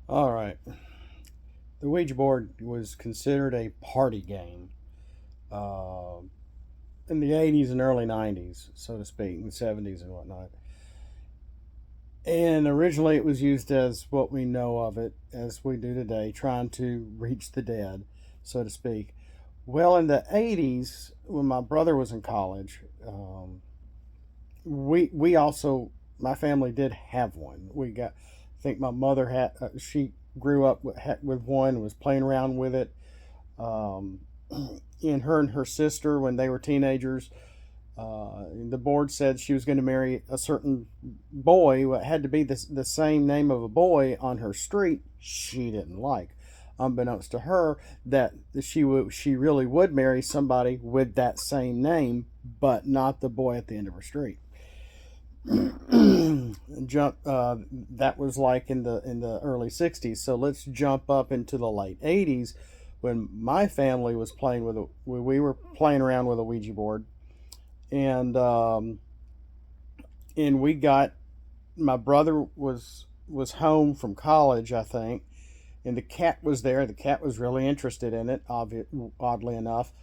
All right. The Ouija board was considered a party game uh, in the 80s and early 90s, so to speak, in the 70s and whatnot. And originally it was used as what we know of it as we do today, trying to reach the dead, so to speak. Well, in the 80s, when my brother was in college, we also, my family did have one. I think my mother had, she grew up with one, was playing around with it. Um, and her sister, when they were teenagers, the board said she was going to marry a certain boy. It had to be the same name of a boy on her street she didn't like. Unbeknownst to her, that she really would marry somebody with that same name, but not the boy at the end of her street. Jump. That was like in the early '60s. So let's jump up into the late '80s, when my family was playing with we were playing around with a Ouija board, and we got, my brother was home from college, I think, and the cat was there. The cat was really interested in it, oddly enough.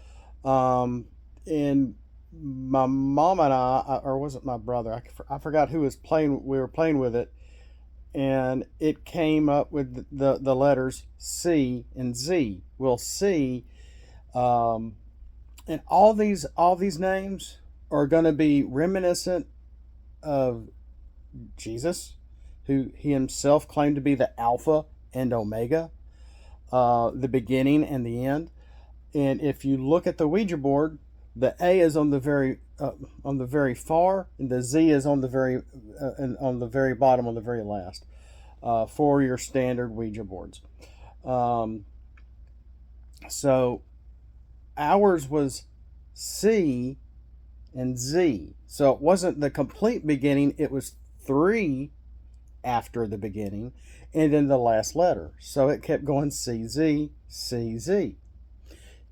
And my mom and or was it my brother? I forgot who was playing. We were playing with it, and it came up with the letters C and Z. Well, C, um, and all these names are going to be reminiscent of Jesus, who he himself claimed to be the Alpha and Omega, the beginning and the end. And if you look at the Ouija board, the A is on the very far, and the Z is on the very bottom, on the very last, for your standard Ouija boards. Um, so ours was C and Z. So it wasn't the complete beginning, it was three after the beginning, and then the last letter. So it kept going CZ, CZ.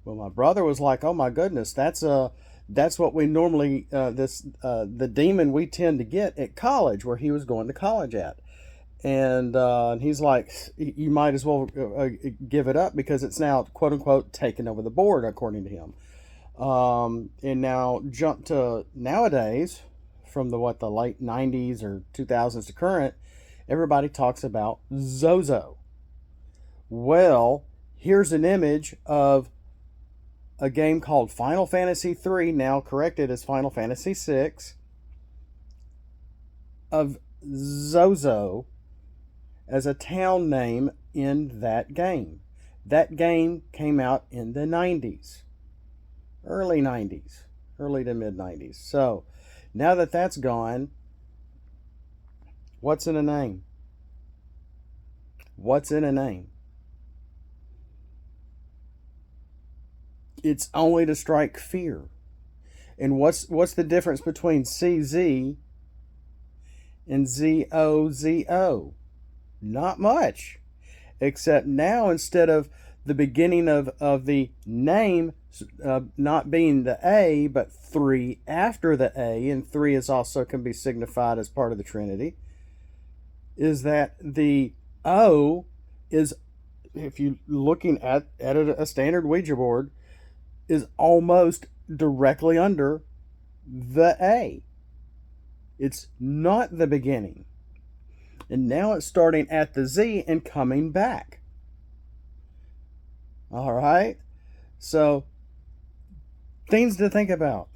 Well, my brother was like, "Oh my goodness, that's what we normally the demon we tend to get at college, where he was going to college at." And he's like, "You might as well give it up, because it's now, quote unquote, taken over the board," according to him. And now jump to nowadays, from the late '90s or 2000s to current, everybody talks about Zozo. Well, here's an image of a game called Final Fantasy III, now corrected as Final Fantasy VI, of Zozo as a town name in that game. That game came out in the '90s, early '90s, early to mid '90s. So now that that's gone, what's in a name? What's in a name? It's only to strike fear. And what's the difference between CZ and ZOZO? Not much. Except now, instead of the beginning of the name not being the A, but three after the A, and three is also can be signified as part of the Trinity, is that the O is, if you're looking at a standard Ouija board, is almost directly under the A. It's not the beginning. And now it's starting at the Z and coming back. All right? So, things to think about.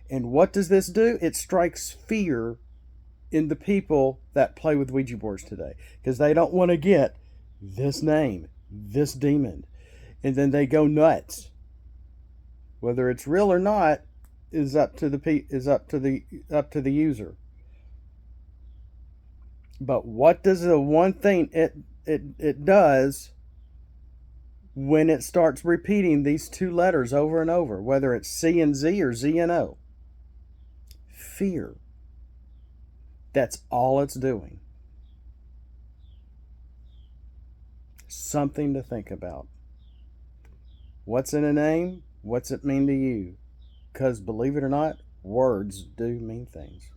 And what does this do? It strikes fear in the people that play with Ouija boards today, because they don't want to get this name, this demon, and then they go nuts. Whether it's real or not is up to the user. But what does the one thing it does when it starts repeating these two letters over and over, whether it's C and Z or Z and O? Fear. That's all it's doing. Something to think about. What's in a name? What's it mean to you? Because believe it or not, words do mean things.